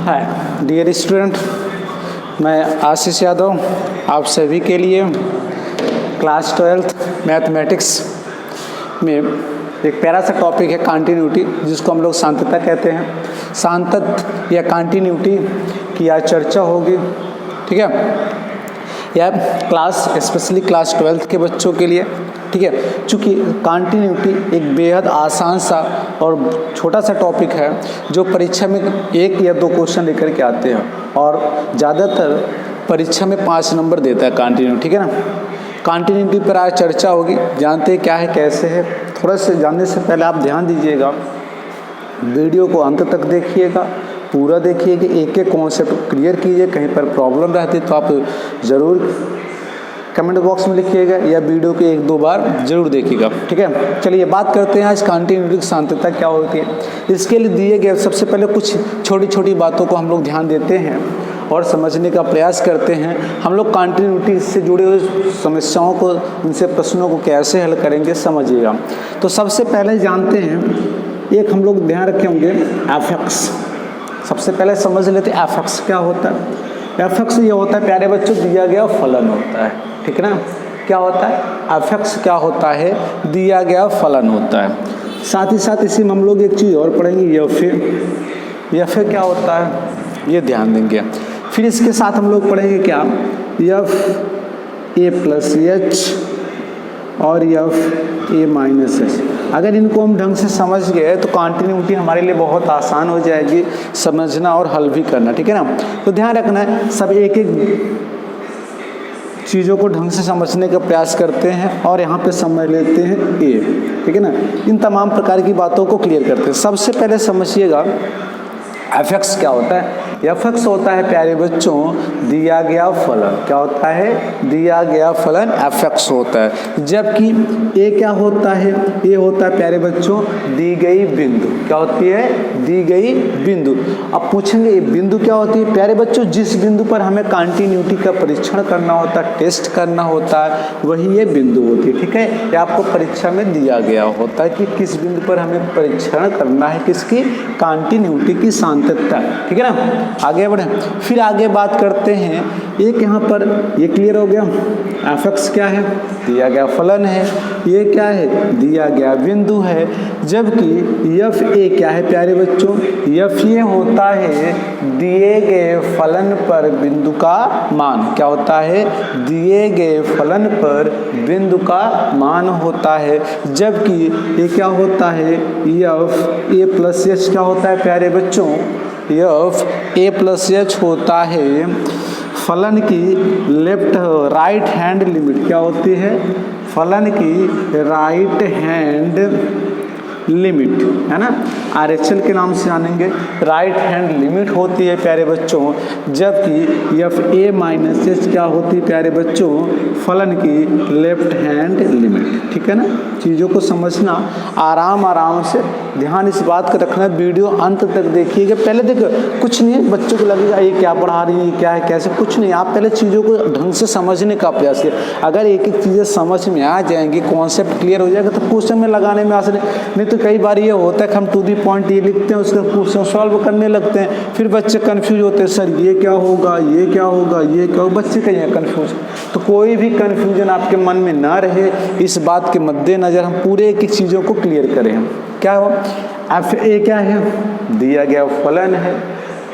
Hi dear student, मैं आशीष यादव आप सभी के लिए क्लास 12th मैथमेटिक्स में एक प्यारा सा टॉपिक है कंटिन्यूटी, जिसको हम लोग सांतत्य कहते हैं। सांतत्य या कंटिन्यूटी की आज चर्चा होगी, ठीक है। यह क्लास स्पेशली क्लास 12th के बच्चों के लिए, ठीक है। चूँकि कंटिन्यूटी एक बेहद आसान सा और छोटा सा टॉपिक है जो परीक्षा में 1 या 2 क्वेश्चन लेकर के आते हैं और ज़्यादातर परीक्षा में 5 नंबर देता है कंटिन्यूटी, ठीक है ना। कंटिन्यूटी पर आज चर्चा होगी, जानते हैं क्या है कैसे है। थोड़ा सा जानने से पहले आप ध्यान दीजिएगा, वीडियो को अंत तक देखिएगा, पूरा देखिएगा, एक एक कॉन्सेप्ट क्लियर कीजिए। कहीं पर प्रॉब्लम रहती है तो आप ज़रूर कमेंट बॉक्स में लिखिएगा या वीडियो को 1-2 बार जरूर देखिएगा, ठीक है। चलिए बात करते हैं आज कंटिन्यूटी की सांतत्य क्या होती है। इसके लिए दिए गए सबसे पहले कुछ छोटी छोटी बातों को हम लोग ध्यान देते हैं और समझने का प्रयास करते हैं। हम लोग कंटिन्यूटी से जुड़े हुए समस्याओं को, उनसे प्रश्नों को कैसे हल करेंगे समझिएगा। तो सबसे पहले जानते हैं, एक हम लोग ध्यान रखे होंगे एफ-एक्स। सबसे पहले समझ लेते हैं एफ-एक्स क्या होता है। एफ-एक्स ये होता है प्यारे बच्चों, दिया गया फलन होता है, ठीक है ना। क्या होता है एफ-एक्स, क्या होता है, दिया गया फलन होता है। साथ ही साथ इसी में हम लोग एक चीज़ और पढ़ेंगे, एफ क्या होता है ये ध्यान देंगे। फिर इसके साथ हम लोग पढ़ेंगे क्या, एफ ए प्लस एच और एफ ए माइनस एच। अगर इनको हम ढंग से समझ गए तो कंटिन्यूटी हमारे लिए बहुत आसान हो जाएगी समझना और हल भी करना, ठीक है ना। तो ध्यान रखना है, सब एक एक चीज़ों को ढंग से समझने का प्रयास करते हैं और यहाँ पे समझ लेते हैं ए, ठीक है ना। इन तमाम प्रकार की बातों को क्लियर करते हैं। सबसे पहले समझिएगा एफ-एक्स क्या होता है। एफ-एक्स होता है प्यारे बच्चों दिया गया फलन। क्या होता है, दिया गया फलन एफ-एक्स होता है। जबकि ए क्या होता है, ये होता है प्यारे बच्चों दी गई बिंदु। क्या होती है, दी गई बिंदु। अब पूछेंगे ये बिंदु क्या होती है प्यारे बच्चों, जिस बिंदु पर हमें कंटिन्यूटी का परीक्षण करना होता है, टेस्ट करना होता है, वही ये बिंदु होती है, ठीक है। ये आपको परीक्षा में दिया गया होता है कि किस बिंदु पर हमें परीक्षण करना है, किसकी, कंटिन्यूटी की सांतत्य, ठीक है ना। आगे बढ़े, फिर आगे बात करते हैं। एक यहाँ पर ये क्लियर हो गया, एफ-एक्स क्या है, दिया गया फलन है। ये क्या है, दिया गया बिंदु है। जबकि एफ ए क्या है प्यारे बच्चों, एफ ये होता है दिए गए फलन पर बिंदु का मान। क्या होता है, दिए गए फलन पर बिंदु का मान होता है। जबकि ये क्या होता है, एफ ए प्लस एच क्या होता है प्यारे बच्चों, एफ ए प्लस एच होता है फलन की राइट हैंड लिमिट। क्या होती है, फलन की राइट हैंड लिमिट, है ना, RHL के नाम से जानेंगे। राइट हैंड लिमिट होती है प्यारे बच्चों। जबकि एफ ए माइनस एच क्या होती है प्यारे बच्चों, फलन की लेफ्ट हैंड लिमिट, ठीक है ना। चीज़ों को समझना आराम आराम से, ध्यान इस बात का रखना, वीडियो अंत तक देखिएगा। पहले देखो कुछ नहीं है, बच्चों को लगेगा ये क्या पढ़ा रही है, क्या है कैसे, कुछ नहीं। आप पहले चीज़ों को ढंग से समझने का प्रयास करें। अगर एक एक चीज़ें समझ में आ जाएंगी, कॉन्सेप्ट क्लियर हो जाएगा, तो क्वेश्चन में लगाने में आसान। नहीं तो कई बार ये होता है कि हम टू दी पॉइंट ये लिखते हैं, उसका क्वेश्चन सॉल्व करने लगते हैं, फिर बच्चे कंफ्यूज होते हैं, सर ये क्या होगा, ये क्या होगा, ये क्या होगा, बच्चे कहीं कंफ्यूज। तो कोई भी कंफ्यूजन आपके मन में ना रहे, इस बात के मद्देनजर हम पूरे की चीज़ों को क्लियर करें। क्या हो, एफ ए क्या है, दिया गया फलन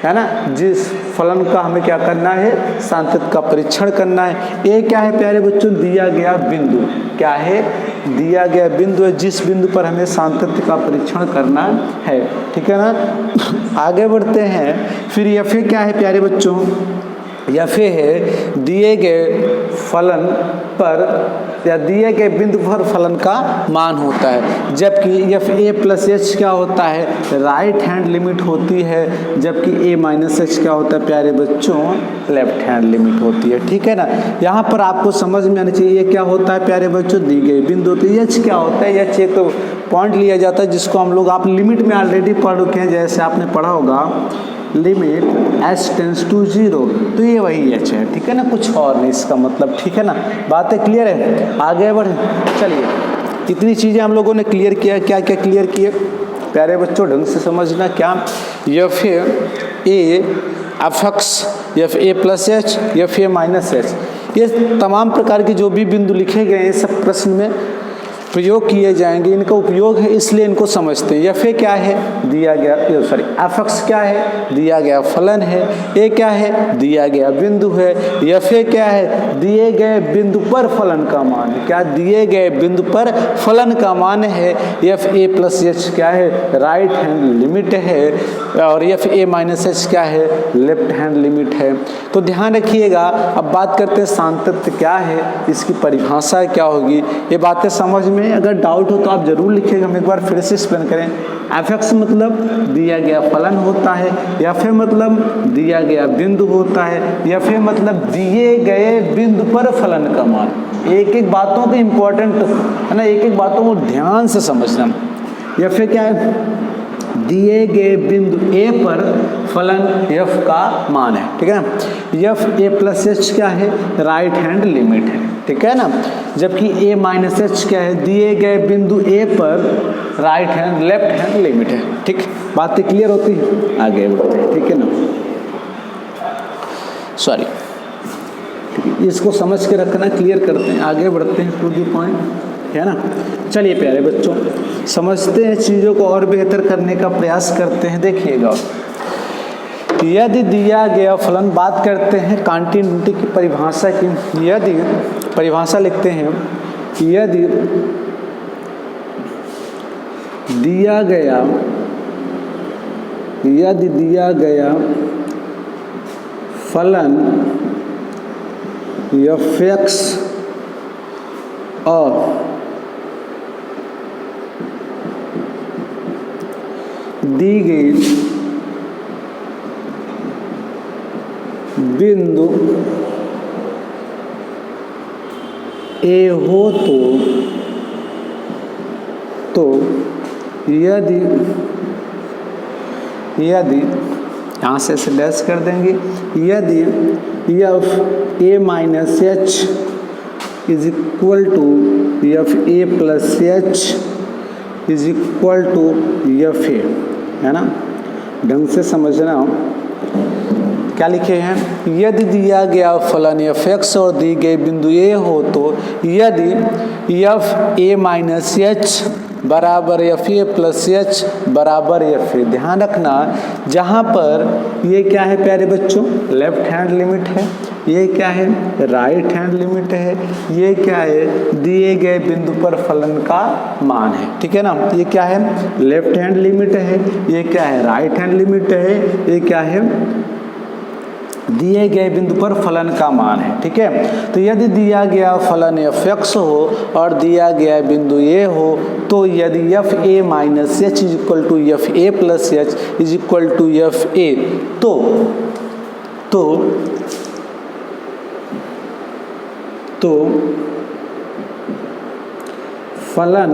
है ना, जिस फलन का हमें क्या करना है, सांतत्य का परीक्षण करना है। ए क्या है प्यारे बच्चों, दिया गया बिंदु। क्या है, दिया गया बिंदु है, जिस बिंदु पर हमें सांतत्य का परीक्षण करना है, ठीक है ना। आगे बढ़ते हैं। फिर एफ ए क्या है प्यारे बच्चों, एफ ए है दिए गए फलन पर या दिए गए बिंदु पर फलन का मान होता है। जबकि एफ ए प्लस एच क्या होता है, राइट हैंड लिमिट होती है। जबकि ए माइनस एच क्या होता है प्यारे बच्चों, लेफ्ट हैंड लिमिट होती है, ठीक है ना। यहाँ पर आपको समझ में आना चाहिए, ये क्या होता है प्यारे बच्चों, दी गई बिंदु होती है। एच क्या होता है, एच एक पॉइंट लिया जाता है जिसको हम लोग, आप लिमिट में ऑलरेडी पढ़ रखे हैं, जैसे आपने पढ़ा होगा लिमिट s टेंस टू 0, तो ये वही h है, ठीक है ना, कुछ और नहीं इसका मतलब, ठीक है ना। बातें क्लियर है, आगे बढ़े। चलिए इतनी चीज़ें हम लोगों ने क्लियर किया। क्या क्या क्लियर किए प्यारे बच्चों, ढंग से समझना। क्या, F A F x F a plus H F a minus H, ये तमाम प्रकार के जो भी बिंदु लिखे गए हैं सब प्रश्न में प्रयोग किए जाएंगे। इनका उपयोग है इसलिए इनको समझते हैं। एफ ए क्या है, दिया गया, सॉरी एफ एक्स क्या है, दिया गया फलन है। ए क्या है, दिया गया बिंदु है। एफ ए क्या है, दिए गए बिंदु पर फलन का मान है। क्या, दिए गए बिंदु पर फलन का मान है। एफ ए प्लस एच क्या है, राइट हैंड लिमिट है। और एफ ए माइनस एच क्या है, लेफ्ट हैंड लिमिट है। तो ध्यान रखिएगा। अब बात करते हैं सान्तत्य क्या है, इसकी परिभाषा क्या होगी। ये बातें समझ में अगर डाउट हो तो आप जरूर लिखिएगा, हम एक बार फिर से एक्सप्लेन करें। एफ एक्स मतलब दिया गया फलन होता है, या फिर मतलब दिया गया बिंदु होता है, या फिर मतलब दिए गए बिंदु पर फलन का मान। एक एक बातों को इम्पोर्टेंट है ना, एक एक बातों को ध्यान से समझना। या फिर क्या है, दिए गए बिंदु ए पर फलन एफ का मान है, ठीक है ना। एफ ए प्लस एच क्या है, राइट हैंड लिमिट है, ठीक है ना। जबकि ए माइनस एच क्या है, दिए गए बिंदु ए पर right hand left hand limit है। ठीक, बातें क्लियर होती है, आगे बढ़ते हैं, ठीक है ना। सॉरी, इसको समझ के रखना, क्लियर करते हैं, आगे बढ़ते हैं टू दी पॉइंट, है ना। चलिए प्यारे बच्चों, समझते हैं, चीज़ों को और बेहतर करने का प्रयास करते हैं। देखिएगा, यदि दिया गया फलन, बात करते हैं कॉन्टिन्यूटी की परिभाषा की। यदि परिभाषा लिखते हैं, यदि दिया गया फलन एफ एक्स और दी गई बिंदु ए हो तो यदि यहाँ से ऐसे डैश कर देंगे, यदि f a minus h is equal to f a plus h is equal to f a, है ना। ढंग से समझना, क्या लिखे हैं, यदि दिया गया फलन एफ एक्स और दी गई बिंदु ए हो तो यदि एफ ए माइनस एच बराबर एफ ए प्लस एच बराबर एफ ए। ध्यान रखना, जहाँ पर ये क्या है प्यारे बच्चों, लेफ्ट हैंड लिमिट है, ये क्या है, राइट हैंड लिमिट है, ये क्या है, दिए गए बिंदु पर फलन का मान है, ठीक है ना। ये क्या है, लेफ्ट हैंड लिमिट है, ये क्या है, राइट हैंड लिमिट है, ये क्या है, दिए गए बिंदु पर फलन का मान है, ठीक है। तो यदि दिया गया फलन एफ एक्स हो और दिया गया बिंदु ए हो तो यदि f a minus h is equal to f a plus h is equal to f a, तो फलन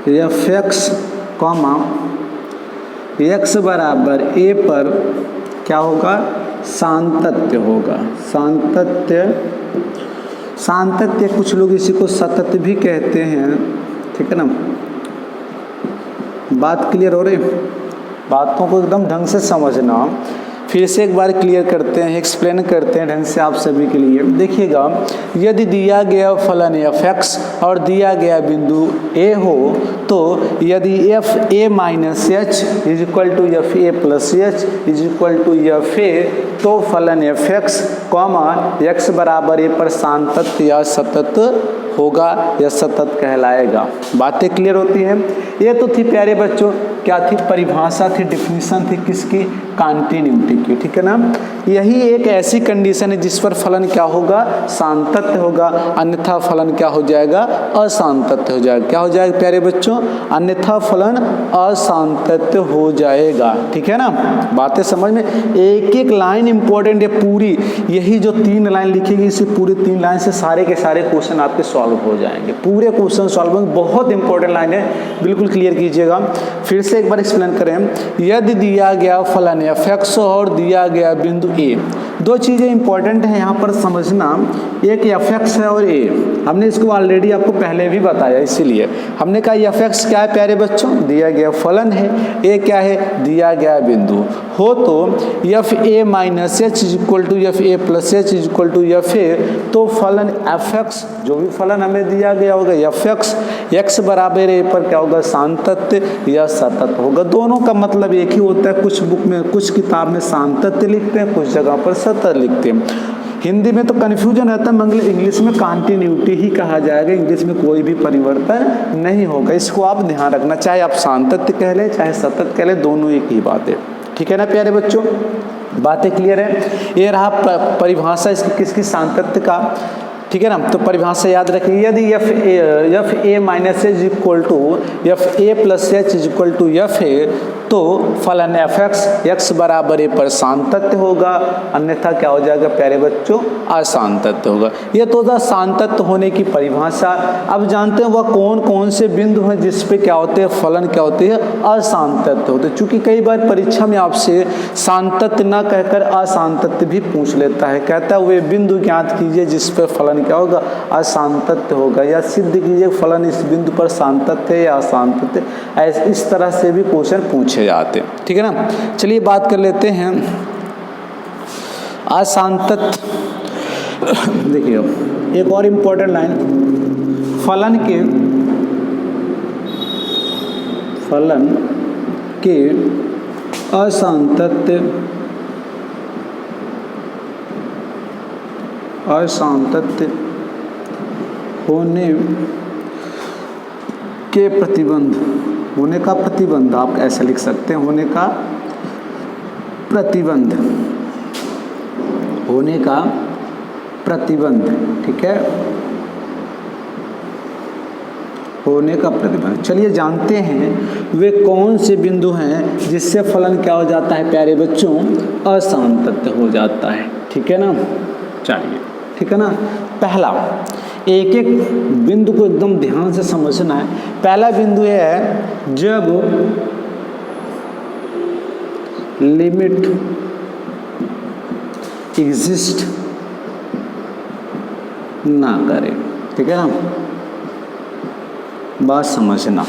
एफ एक्स कॉमा एक्स बराबर ए पर क्या होगा, सान्तत्य होगा। सान्तत्य कुछ लोग इसी को सतत भी कहते हैं, ठीक है ना। बात क्लियर हो रही, बातों को एकदम ढंग से समझना। फिर से एक बार क्लियर करते हैं, एक्सप्लेन करते हैं ढंग से आप सभी के लिए। देखिएगा, यदि दिया गया फलन एफ एक्स और दिया गया बिंदु ए हो तो यदि f a minus h is equal to f a plus h is equal to f a, तो फलन एफ एक्स कॉमा एक्स बराबर ए पर सान्तत्य या सतत होगा या सतत कहलाएगा। बातें क्लियर होती हैं। ये तो थी प्यारे बच्चों, क्या थी, परिभाषा थी, डिफिनीशन थी किसकी, कॉन्टिन्यूटी की, ठीक है ना। यही एक ऐसी कंडीशन है जिस पर फलन क्या होगा, सान्तत्य होगा, अन्यथा फलन क्या हो जाएगा, असांतत्य हो जाएगा। क्या हो जाएगा प्यारे बच्चों, अन्यथा फलन असांतत्य हो जाएगा, ठीक है ना। बातें समझ में, एक एक लाइन इंपॉर्टेंट है पूरी। यही जो 3 लाइन लिखेगी, इसी पूरी 3 लाइन से सारे के सारे क्वेश्चन आपके सॉल्व हो जाएंगे। पूरे क्वेश्चन सॉल्व होंगे, बहुत इंपॉर्टेंट लाइन है, बिल्कुल क्लियर कीजिएगा। फिर से एक बार एक्सप्लेन करें, यदि दिया गया फलन एफ एक्स और दिया गया बिंदु ए, दो चीज़ें इंपॉर्टेंट हैं यहाँ पर समझना, एक एफ एक्स है और ए। हमने इसको ऑलरेडी आपको पहले भी बताया, इसीलिए हमने कहा एफ एक्स क्या है प्यारे बच्चों, दिया गया फलन है, ए क्या है, दिया गया बिंदु हो। तो f a minus h is equal to f a plus h is equal to f a, तो फलन एफ एक्स, जो भी फलन हमें दिया गया होगा एफ एक्स, एक्स बराबर ए पर क्या होगा, सान्तत्य या सतत होगा। दोनों का मतलब एक ही होता है, कुछ बुक में, कुछ किताब में सान्तत्य लिखते हैं, कुछ जगह पर सतत लिखते हैं। हिंदी में तो कन्फ्यूजन रहता है, मगर इंग्लिश में कंटिन्यूटी ही कहा जाएगा, इंग्लिश में कोई भी परिवर्तन नहीं होगा। इसको आप ध्यान रखना, चाहे आप सान्तत्य कह लें चाहे सतत कह लें, दोनों एक ही बात है। ठीक है ना प्यारे बच्चों, बातें क्लियर है। ये रहा परिभाषा इसकी किसकी, सान्तत्य का। ठीक है ना, तो परिभाषा याद रखिए, यदि f a minus h equal to f a plus h is equal to f a, तो फलन एफ एक्स एक्स बराबर ए पर सान्तत्य होगा, अन्यथा क्या हो जाएगा प्यारे बच्चों, असान्तत्य होगा। ये तो था सान्तत्य होने की परिभाषा। अब जानते हैं वह कौन कौन से बिंदु हैं जिस पे क्या होते हैं, फलन क्या होते हैं, असान्तत्य होते हैं। चूंकि कई बार परीक्षा में आपसे सान्तत्य न कहकर असान्तत्य भी पूछ लेता है, कहता है वे बिंदु ज्ञात कीजिए जिस पर फलन क्या होगा, असान्तत्य होगा, या सिद्ध कीजिए फलन इस बिंदु पर सान्तत्य है या असान्तत्य, इस तरह से भी क्वेश्चन पूछे जाते हैं। ठीक है ना, चलिए बात कर लेते हैं असान्तत्य। देखिए एक और इम्पोर्टेंट लाइन, फलन के असान्तत्य होने के प्रतिबंध, होने का प्रतिबंध आप ऐसे लिख सकते हैं, होने का प्रतिबंध, होने का प्रतिबंध। ठीक है, होने का प्रतिबंध। चलिए जानते हैं वे कौन से बिंदु हैं जिससे फलन क्या हो जाता है प्यारे बच्चों, असान्तत्य हो जाता है। ठीक है ना, चलिए ठीक है ना। पहला, एक एक बिंदु को एकदम ध्यान से समझना है। पहला बिंदु यह है जब लिमिट एग्जिस्ट ना करे। ठीक है ना, बात समझना।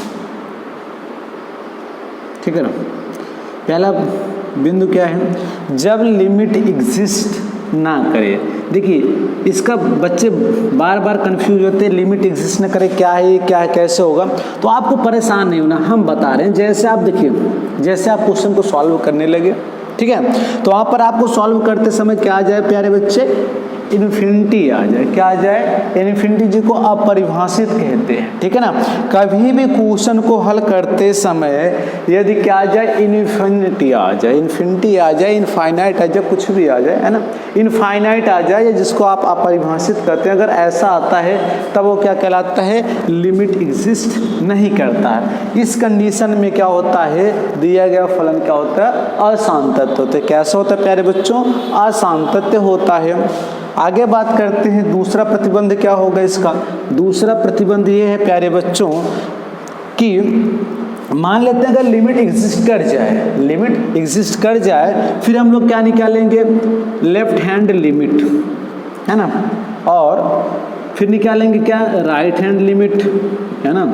ठीक है ना, पहला बिंदु क्या है, जब लिमिट एग्जिस्ट ना करे। देखिए इसका बच्चे बार बार कंफ्यूज होते हैं, लिमिट एग्जिस्ट ना करे क्या है, क्या है, कैसे होगा। तो आपको परेशान नहीं होना, हम बता रहे हैं। जैसे आप देखिए, जैसे आप क्वेश्चन को सॉल्व करने लगे, ठीक है, तो वहाँ पर आपको सॉल्व करते समय क्या आ जाए प्यारे बच्चे, इन्फिनिटी आ जाए। क्या आ जाए, इन्फिनिटी, जिसको अपरिभाषित कहते हैं। ठीक है ना, कभी भी क्वेश्चन को हल करते समय यदि क्या आ जाए, इन्फिनिटी आ जाए, इन्फिनिटी आ जाए, इनफाइनाइट आ जाए, कुछ भी आ जाए, है ना, इनफाइनाइट आ जाए, या जिसको आप अपरिभाषित करते हैं, अगर ऐसा आता है तब वो क्या कहलाता है, लिमिट एग्जिस्ट नहीं करता है। इस कंडीशन में क्या होता है, दिया गया फलन क्या होता है, असान्तत्य होता है। कैसा होता है प्यारे बच्चों, असान्तत्य होता है। आगे बात करते हैं दूसरा प्रतिबंध क्या होगा इसका। दूसरा प्रतिबंध ये है प्यारे बच्चों कि मान लेते हैं अगर लिमिट एग्जिस्ट कर जाए, लिमिट एग्जिस्ट कर जाए, फिर हम लोग क्या निकालेंगे, लेफ्ट हैंड लिमिट, है ना, और फिर निकालेंगे क्या, राइट हैंड लिमिट, है ना।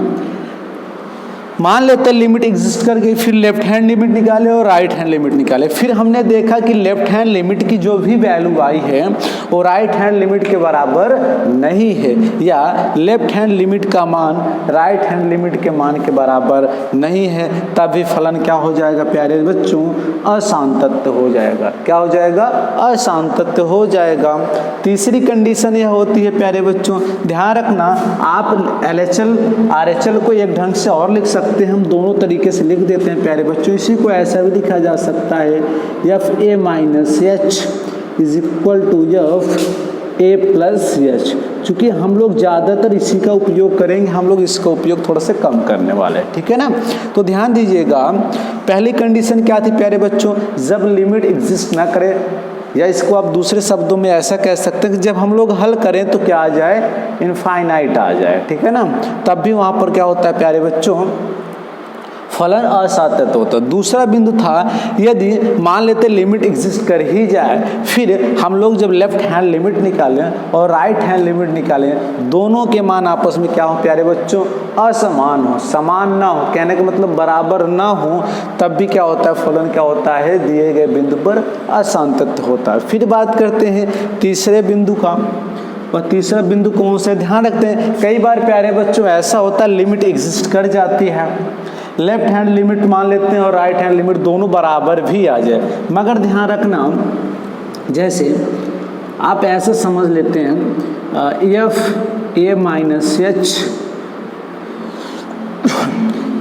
मान लेते हैं लिमिट एग्जिस्ट कर गई, फिर लेफ्ट हैंड लिमिट निकाले और राइट हैंड लिमिट निकाले। फिर हमने देखा कि लेफ्ट हैंड लिमिट की जो भी वैल्यू आई है वो राइट हैंड लिमिट के बराबर नहीं है, या लेफ्ट हैंड लिमिट का मान राइट हैंड लिमिट के मान के बराबर नहीं है, तभी फलन क्या हो जाएगा प्यारे बच्चों, असान्तत्य हो जाएगा। क्या हो जाएगा, असान्तत्य हो जाएगा। तीसरी कंडीशन यह होती है प्यारे बच्चों, ध्यान रखना, आप LHL RHL को एक ढंग से और लिख सकते, हम दोनों तरीके से लिख देते हैं प्यारे बच्चों। इसी को ऐसा भी लिखा जा सकता है, f a minus h is equal to f a plus h. चूँकि हम लोग ज़्यादातर इसी का उपयोग करेंगे, हम लोग इसका उपयोग थोड़ा सा कम करने वाले हैं। ठीक है ना, तो ध्यान दीजिएगा, पहली कंडीशन क्या थी प्यारे बच्चों, जब लिमिट एग्जिस्ट ना करे, या इसको आप दूसरे शब्दों में ऐसा कह सकते हैं कि जब हम लोग हल करें तो क्या आ जाए, इनफाइनाइट आ जाए। ठीक है ना, तब भी वहाँ पर क्या होता है प्यारे बच्चों, फलन असातत्य होता। दूसरा बिंदु था यदि मान लेते लिमिट एग्जिस्ट कर ही जाए, फिर हम लोग जब लेफ्ट हैंड लिमिट निकालें और राइट हैंड लिमिट निकालें, दोनों के मान आपस में क्या हो प्यारे बच्चों, असमान हो, समान ना हो, कहने का मतलब बराबर ना हो, तब भी क्या होता है, फलन क्या होता है, दिए गए बिंदु पर असातत्य होता है। फिर बात करते हैं तीसरे बिंदु का। और तीसरा बिंदु कौन सा, ध्यान रखते हैं कई बार प्यारे बच्चों ऐसा होता है लिमिट एग्जिस्ट कर जाती है, लेफ्ट हैंड लिमिट मान लेते हैं और राइट हैंड लिमिट दोनों बराबर भी आ जाए, मगर ध्यान रखना जैसे आप ऐसे समझ लेते हैं f a minus h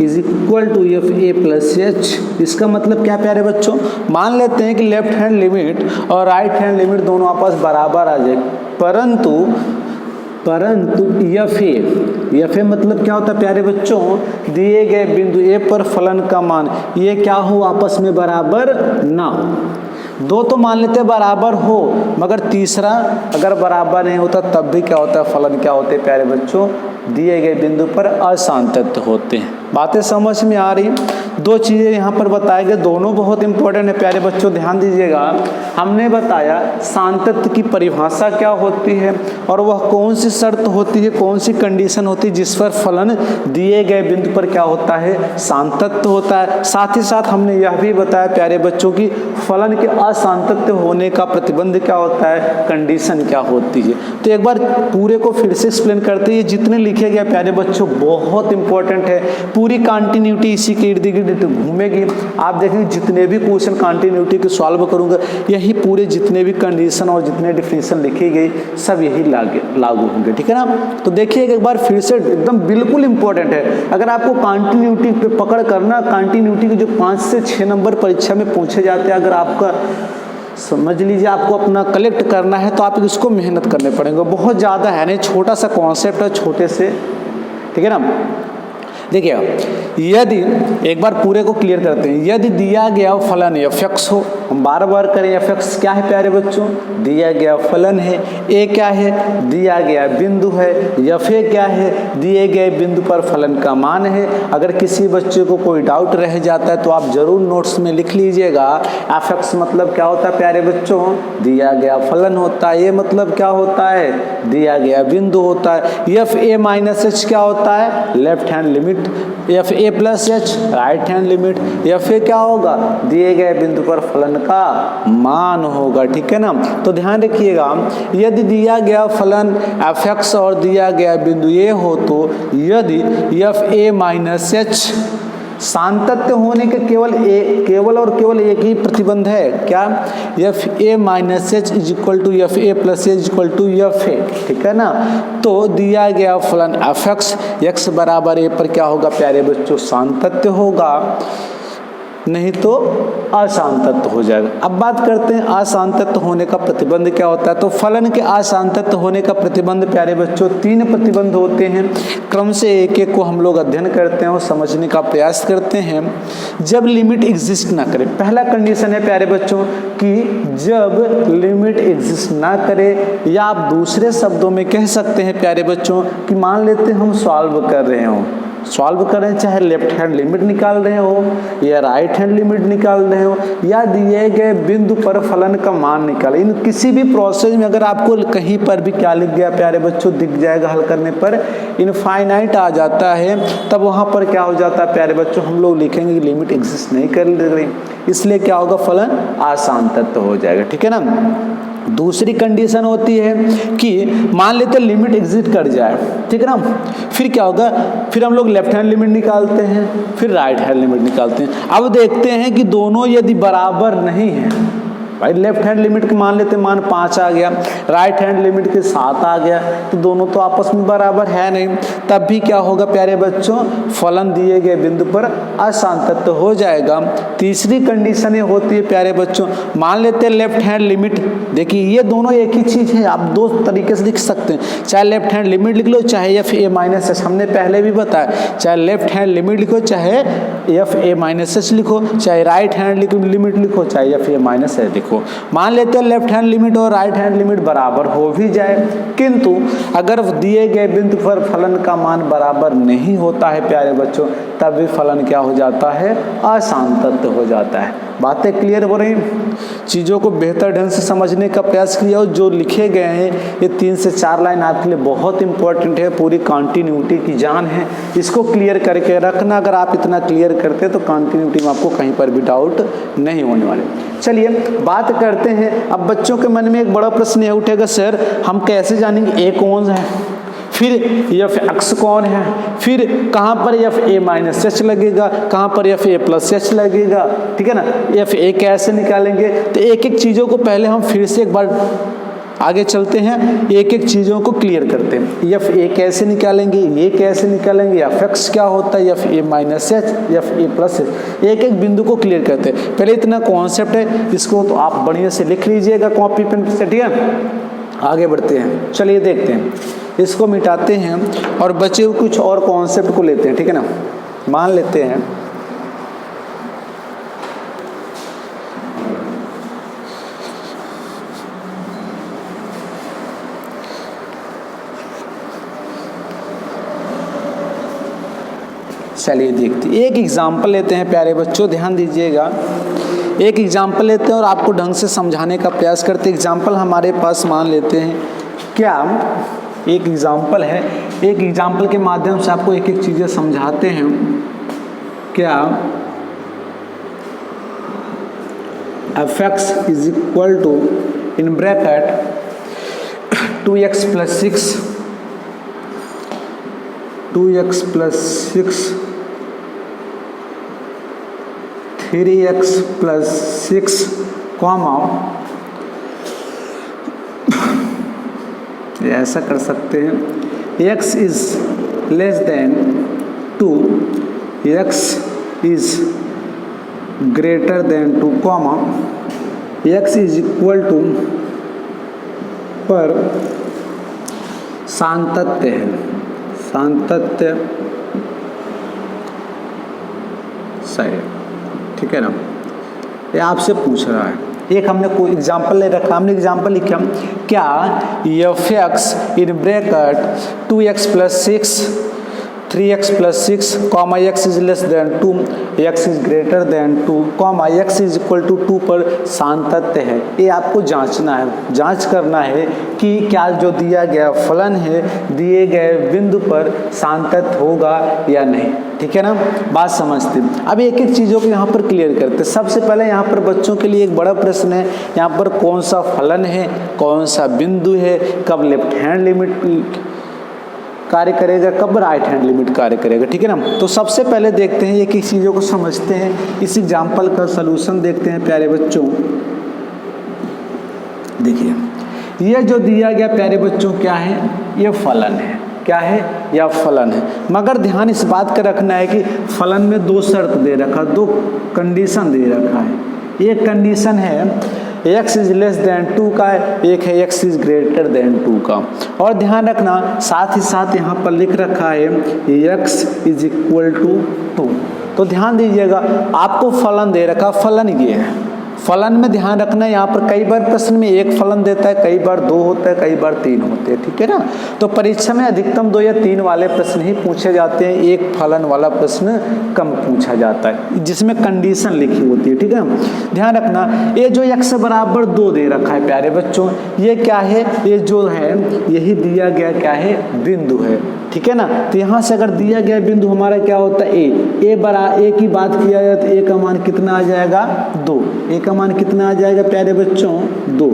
is equal to f a plus h. इसका मतलब क्या प्यारे बच्चों, मान लेते हैं कि लेफ्ट हैंड लिमिट और राइट हैंड लिमिट दोनों आपस बराबर आ जाए, परंतु एफ ए मतलब क्या होता है प्यारे बच्चों, दिए गए बिंदु ए पर फलन का मान ये क्या हो, आपस में बराबर ना हो। दो तो मान लेते बराबर हो, मगर तीसरा अगर बराबर नहीं होता तब भी क्या होता है, फलन क्या होते हैं प्यारे बच्चों, दिए गए बिंदु पर असातत्य होते हैं। बातें समझ में आ रही। दो चीज़ें यहाँ पर बताए गए, दोनों बहुत इंपॉर्टेंट है प्यारे बच्चों, ध्यान दीजिएगा। हमने बताया सातत्य की परिभाषा क्या होती है और वह कौन सी शर्त होती है, कौन सी कंडीशन होती है जिस पर फलन दिए गए बिंदु पर क्या होता है, सातत्य होता है। साथ ही साथ हमने यह भी बताया प्यारे बच्चों की फलन के असातत्य होने का प्रतिबंध क्या होता है, कंडीशन क्या होती है। तो एक बार पूरे को फिर से एक्सप्लेन करते हैं, जितने लिखे गए प्यारे बच्चों बहुत इंपॉर्टेंट है, पूरी कंटिन्यूटी इसी के इर्द गिर्द घूमेगी। आप देखेंगे जितने भी क्वेश्चन कंटिन्यूटी के सॉल्व करूंगा, यही पूरे जितने भी कंडीशन और जितने डिफिनेशन लिखी गई सब यही लागू होंगे, ठीक है ना। तो देखिए एक बार फिर से एकदम बिल्कुल इंपॉर्टेंट है। अगर आपको कंटिन्यूटी पे पकड़ करना, कंटिन्यूटी के जो 5 से 6 नंबर परीक्षा में पूछे जाते हैं, अगर आपका समझ लीजिए आपको अपना कलेक्ट करना है तो आप इसको मेहनत करने पड़ेंगे, बहुत ज़्यादा है नहीं, छोटा सा कॉन्सेप्ट है, छोटे से, ठीक है ना। देखिए यदि एक बार पूरे को क्लियर करते हैं, यदि दिया गया फलन f(x) हो, हम बार बार करें f(x) क्या है प्यारे बच्चों, दिया गया फलन है, a क्या है, दिया गया बिंदु है, f(a) क्या है, दिए गए बिंदु पर फलन का मान है। अगर किसी बच्चे को कोई डाउट रह जाता है तो आप जरूर नोट्स में लिख लीजिएगा, f(x) मतलब क्या होता है प्यारे बच्चों, दिया गया फलन होता है, a मतलब क्या होता है, दिया गया बिंदु होता है, f(a माइनस h) क्या होता है, left hand limit, f(a plus h) right hand limit, f(a) क्या होगा, दिए गए बिंदु पर फलन का मान होगा, ठीक है ना। तो ध्यान रखिएगा, यदि दिया गया फलन f(x) और दिया गया बिंदु a हो तो यदि f(a माइनस h) सातत्य होने के केवल और केवल एक ही प्रतिबंध है, क्या, f(a minus h) is equal to f(a plus h) is equal to f(a), ठीक है ना। तो दिया गया फलन f(x) x बराबर a पर क्या होगा प्यारे बच्चों, सातत्य होगा, नहीं तो असातत्य हो जाएगा। अब बात करते हैं असातत्य होने का प्रतिबंध क्या होता है। तो फलन के असातत्य होने का प्रतिबंध प्यारे बच्चों 3 प्रतिबंध होते हैं, क्रम से एक एक को हम लोग अध्ययन करते हैं और समझने का प्रयास करते हैं। जब लिमिट एग्जिस्ट ना करे, पहला कंडीशन है प्यारे बच्चों कि जब लिमिट एग्जिस्ट ना करे, या आप दूसरे शब्दों में कह सकते हैं प्यारे बच्चों कि मान लेते हैं हम सॉल्व कर रहे हो, सॉल्व करें, चाहे लेफ्ट हैंड लिमिट निकाल रहे हो या राइट हैंड लिमिट निकाल रहे हो या दिए गए बिंदु पर फलन का मान निकालें, इन किसी भी प्रोसेस में अगर आपको कहीं पर भी क्या लिख गया प्यारे बच्चों, दिख जाएगा हल करने पर इनफाइनाइट आ जाता है, तब वहाँ पर क्या हो जाता है प्यारे बच्चों, हम लोग लिखेंगे कि लिमिट एग्जिस्ट नहीं कर रही, इसलिए क्या होगा, फलन असातत्य हो जाएगा, ठीक है ना। दूसरी कंडीशन होती है कि मान लेते लिमिट एग्जिट कर जाए, ठीक है ना, फिर क्या होगा, फिर हम लोग लेफ्ट हैंड लिमिट निकालते हैं, फिर राइट हैंड लिमिट निकालते हैं। अब देखते हैं कि दोनों यदि बराबर नहीं है, भाई लेफ्ट हैंड लिमिट के मान लेते मान 5 आ गया, राइट हैंड लिमिट के 7 आ गया, तो दोनों तो आपस में बराबर है नहीं, तब भी क्या होगा प्यारे बच्चों, फलन दिए गए बिंदु पर असातत्य हो जाएगा। तीसरी कंडीशन ये होती है प्यारे बच्चों, मान लेते हैं लेफ्ट हैंड लिमिट, देखिए ये दोनों एक ही चीज है, आप दो तरीके से लिख सकते हैं, चाहे लेफ्ट हैंड लिमिट लिख लो, चाहे f(a माइनस h), हमने पहले भी बताया, चाहे लेफ्ट हैंड लिमिट लिखो चाहे एफ ए माइनस एच लिखो, चाहे राइट हैंड लिमिट लिखो, चाहे एफ ए माइनस एच लिखो। मान लेते हैं लेफ्ट हैंड लिमिट और राइट हैंड लिमिट बराबर हो भी जाए, किंतु अगर दिए गए बिंदु पर फलन का मान बराबर नहीं होता है प्यारे बच्चों, तब भी फलन क्या हो जाता है, असांतत्य हो जाता है। बातें क्लियर हो रही, चीज़ों को बेहतर ढंग से समझने का प्रयास किया। और जो लिखे गए हैं ये 3 से 4 लाइन आपके लिए बहुत इंपॉर्टेंट है, पूरी कंटिन्यूटी की जान है, इसको क्लियर करके रखना। अगर आप इतना क्लियर करते तो कंटिन्यूटी में आपको कहीं पर भी डाउट नहीं होने वाले। चलिए बात करते हैं। अब बच्चों के मन में एक बड़ा प्रश्न यह उठेगा, सर हम कैसे जानेंगे ए कौन है, फिर एफ एक्स कौन है, फिर कहाँ पर एफ ए माइनस एच लगेगा, कहाँ पर एफ ए प्लस एच लगेगा, ठीक है ना, एफ ए कैसे निकालेंगे। तो एक एक चीज़ों को पहले हम फिर से एक बार आगे चलते हैं, एक एक चीज़ों को क्लियर करते हैं। एफ ए कैसे निकालेंगे, ये कैसे निकालेंगे, एफ एक्स क्या होता है, f a minus H, F a plus H, एक एक बिंदु को क्लियर करते हैं। पहले इतना कॉन्सेप्ट है, इसको तो आप बढ़िया से लिख लीजिएगा कॉपी पेन से, ठीक है। आगे बढ़ते हैं, चलिए देखते हैं, इसको मिटाते हैं और बचे हुए कुछ और कॉन्सेप्ट को लेते हैं, ठीक है ना। मान लेते हैं चलिए देखते हैं, एक एग्जाम्पल लेते हैं प्यारे बच्चों, ध्यान दीजिएगा। एक एग्जाम्पल लेते हैं और आपको ढंग से समझाने का प्रयास करते हैं। एग्जाम्पल हमारे पास मान लेते हैं, क्या एक एग्जाम्पल है, एक एग्जाम्पल के माध्यम से आपको एक एक चीज़ें समझाते हैं। क्या f x is equal to in bracket 2x plus 6 2x plus 6 3x plus 6 comma, ऐसा कर सकते हैं, x is less than 2, x is greater than 2 comma, x is equal to पर सांतत्य है, सांतत्य सही, ठीक है ना। ये आपसे पूछ रहा है, एक हमने कोई एग्जाम्पल ले रखा, हमने एग्जाम्पल लिखा, क्या f x in bracket 2x plus 6 3x plus 6 comma x is less than 2, x is greater than 2 comma x is equal to 2 पर सांतत्य है। ये आपको जांचना है, जांच करना है कि क्या जो दिया गया फलन है दिए गए बिंदु पर सांतत्य होगा या नहीं, ठीक है ना। बात समझते। अब एक एक चीज़ों को यहाँ पर क्लियर करते। सबसे पहले यहाँ पर बच्चों के लिए एक बड़ा प्रश्न है, यहाँ पर कौन सा फलन है, कौन सा बिंदु है, कब लेफ्ट हैंड लिमिट कार्य करेगा, कब राइट हैंड लिमिट कार्य करेगा, ठीक है ना। तो सबसे पहले देखते हैं, एक एक चीज़ों को समझते हैं, इस एग्जाम्पल का सलूशन देखते हैं प्यारे बच्चों। देखिए ये जो दिया गया प्यारे बच्चों क्या है, ये फलन है, क्या है, यह फलन है। मगर ध्यान इस बात का रखना है कि फलन में 2 शर्त दे रखा, 2 कंडीशन दे रखा है। एक कंडीशन है x इज लेस देन 2 का, एक है x इज ग्रेटर देन 2 का। और ध्यान रखना साथ ही साथ यहाँ पर लिख रखा है x इज इक्वल टू 2। तो ध्यान दीजिएगा, आपको फलन दे रखा, फलन ये है। फलन में ध्यान रखना, यहाँ पर कई बार प्रश्न में एक फलन देता है, कई बार 2 होता है, कई बार 3 होते हैं, ठीक है ना। तो परीक्षा में अधिकतम 2 या 3 वाले प्रश्न ही पूछे जाते हैं, एक फलन वाला प्रश्न कम पूछा जाता है जिसमें कंडीशन लिखी होती है, ठीक है। ध्यान रखना, ये जो x बराबर 2 दे रखा है प्यारे बच्चों, ये क्या है, ये जो है यही दिया गया क्या है, बिंदु है, ठीक है ना। तो यहाँ से अगर दिया गया बिंदु हमारा क्या होता है, ए की बात किया जाए तो ए का मान कितना आ जाएगा, 2। ए का मान कितना आ जाएगा प्यारे बच्चों, 2।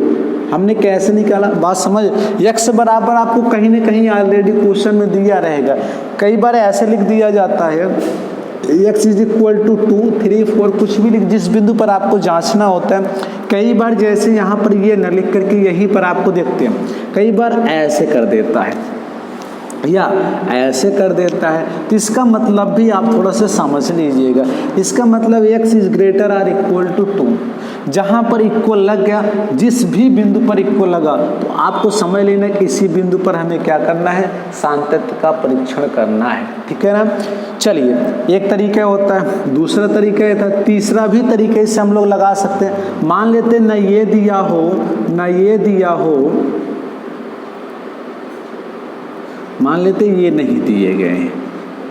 हमने कैसे निकाला, बात समझ। x बराबर आपको कहीं ना कहीं ऑलरेडी क्वेश्चन में दिया रहेगा, कई बार ऐसे लिख दिया जाता है x इज इक्वल टू 2 3 4 कुछ भी लिख, जिस बिंदु पर आपको जांचना होता है। कई बार जैसे यहाँ पर ये न लिख करके यहीं पर आपको देखते हैं, कई बार ऐसे कर देता है, या ऐसे कर देता है, तो इसका मतलब भी आप थोड़ा सा समझ लीजिएगा। इसका मतलब x is greater or equal to 2, जहाँ पर इक्वल लग गया, जिस भी बिंदु पर इक्वल लगा तो आपको समझ लेना कि इसी बिंदु पर हमें क्या करना है, सातत्य का परीक्षण करना है, ठीक है ना। चलिए, एक तरीका होता है, दूसरा तरीका ये था, तीसरा भी तरीके इससे हम लोग लगा सकते हैं। मान लेते न ये दिया हो न ये दिया हो, मान लेते ये नहीं दिए गए हैं,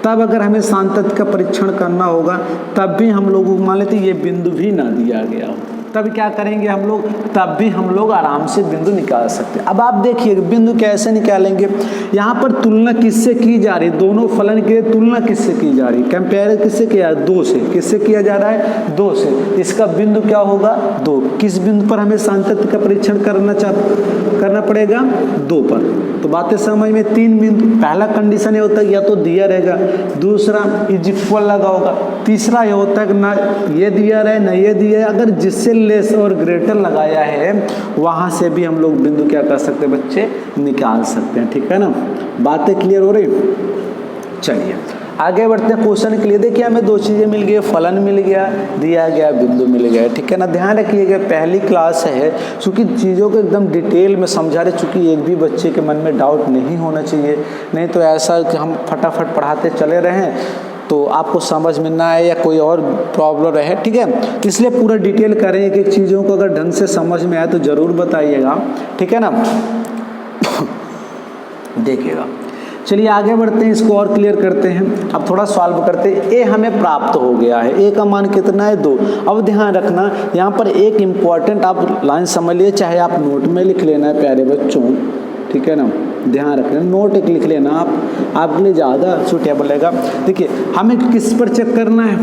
तब अगर हमें सातत्य का परीक्षण करना होगा, तब भी हम लोगों को मान लेते ये बिंदु भी ना दिया गया हो, तब क्या करेंगे हम लोग, तब भी हम लोग आराम से बिंदु निकाल सकते हैं। अब आप देखिए बिंदु कैसे निकालेंगे, यहाँ पर तुलना किससे की जा रही है, दोनों फलन की तुलना किससे की जा रही है, कंपेयर किससे किया, 2 से, किससे किया जा रहा है, 2 से। इसका बिंदु क्या होगा, 2। किस बिंदु पर हमें सातत्य का परीक्षण करना पड़ेगा, 2 पर। तो बातें समझ में, 3 बिंदु, पहला कंडीशन ये होता है या तो दिया रहेगा, दूसरा इज इक्वल लगा होगा, तीसरा ये होता है कि ना ये दिया रहे ना ये दिया है, अगर जिससे लेस और ग्रेटर लगाया है वहां से भी हम लोग बिंदु क्या कर सकते हैं बच्चे, निकाल सकते हैं, ठीक है ना। बातें क्लियर हो रही। चलिए आगे बढ़ते हैं क्वेश्चन के लिए। देखिए हमें 2 चीजें मिल गई, फलन मिल गया, दिया गया बिंदु मिल गया, ठीक है ना। ध्यान रखिएगा पहली क्लास है, चूंकि चीज़ों को एकदम डिटेल में समझा रहे, चूंकि एक भी बच्चे के मन में डाउट नहीं होना चाहिए, नहीं तो ऐसा कि हम फटाफट पढ़ाते चले रहें तो आपको समझ में ना आए या कोई और प्रॉब्लम रहे, ठीक है। इसलिए पूरा डिटेल करें, कि चीज़ों को अगर ढंग से समझ में आए तो ज़रूर बताइएगा, ठीक है ना। देखिएगा, चलिए आगे बढ़ते हैं, इसको और क्लियर करते हैं। अब थोड़ा सॉल्व करते हैं। ए हमें प्राप्त हो गया है, ए का मान कितना है, 2। अब ध्यान रखना यहाँ पर एक इम्पॉर्टेंट आप लाइन समझ लिए, चाहे आप नोट में लिख लेना है प्यारे बच्चों, ठीक है ना। ध्यान रखना, नोट एक लिख लेना आप, आपके लिए ज़्यादा सूटेबल रहेगा। देखिए हमें किस पर चेक करना है,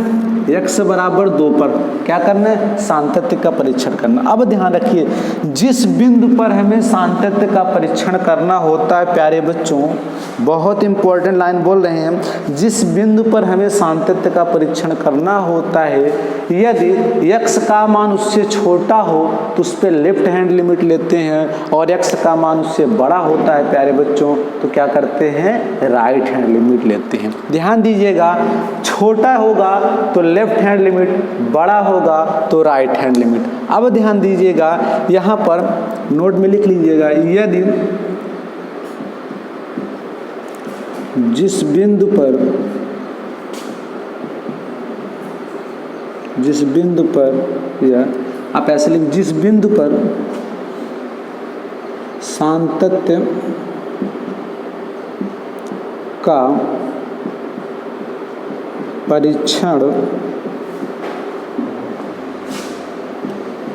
x बराबर 2 पर क्या करना है, सातत्य का परीक्षण करना। अब ध्यान रखिए, जिस बिंदु पर हमें सातत्य का परीक्षण करना होता है प्यारे बच्चों, बहुत इंपॉर्टेंट लाइन बोल रहे हैं, जिस बिंदु पर हमें सातत्य का परीक्षण करना होता है, यदि x का मान उससे छोटा हो तो उस पर लेफ्ट हैंड लिमिट लेते हैं, और x का मान उससे बड़ा होता है प्यारे बच्चों तो क्या करते हैं, राइट हैंड लिमिट लेते हैं। ध्यान दीजिएगा, छोटा होगा तो लेफ्ट हैंड लिमिट, बड़ा होगा तो राइट हैंड लिमिट। अब ध्यान दीजिएगा, यहाँ पर नोट में लिख लीजिएगा, यदि जिस बिंदु पर या आप ऐसे लिख, जिस बिंदु पर सातत्य का परीक्षण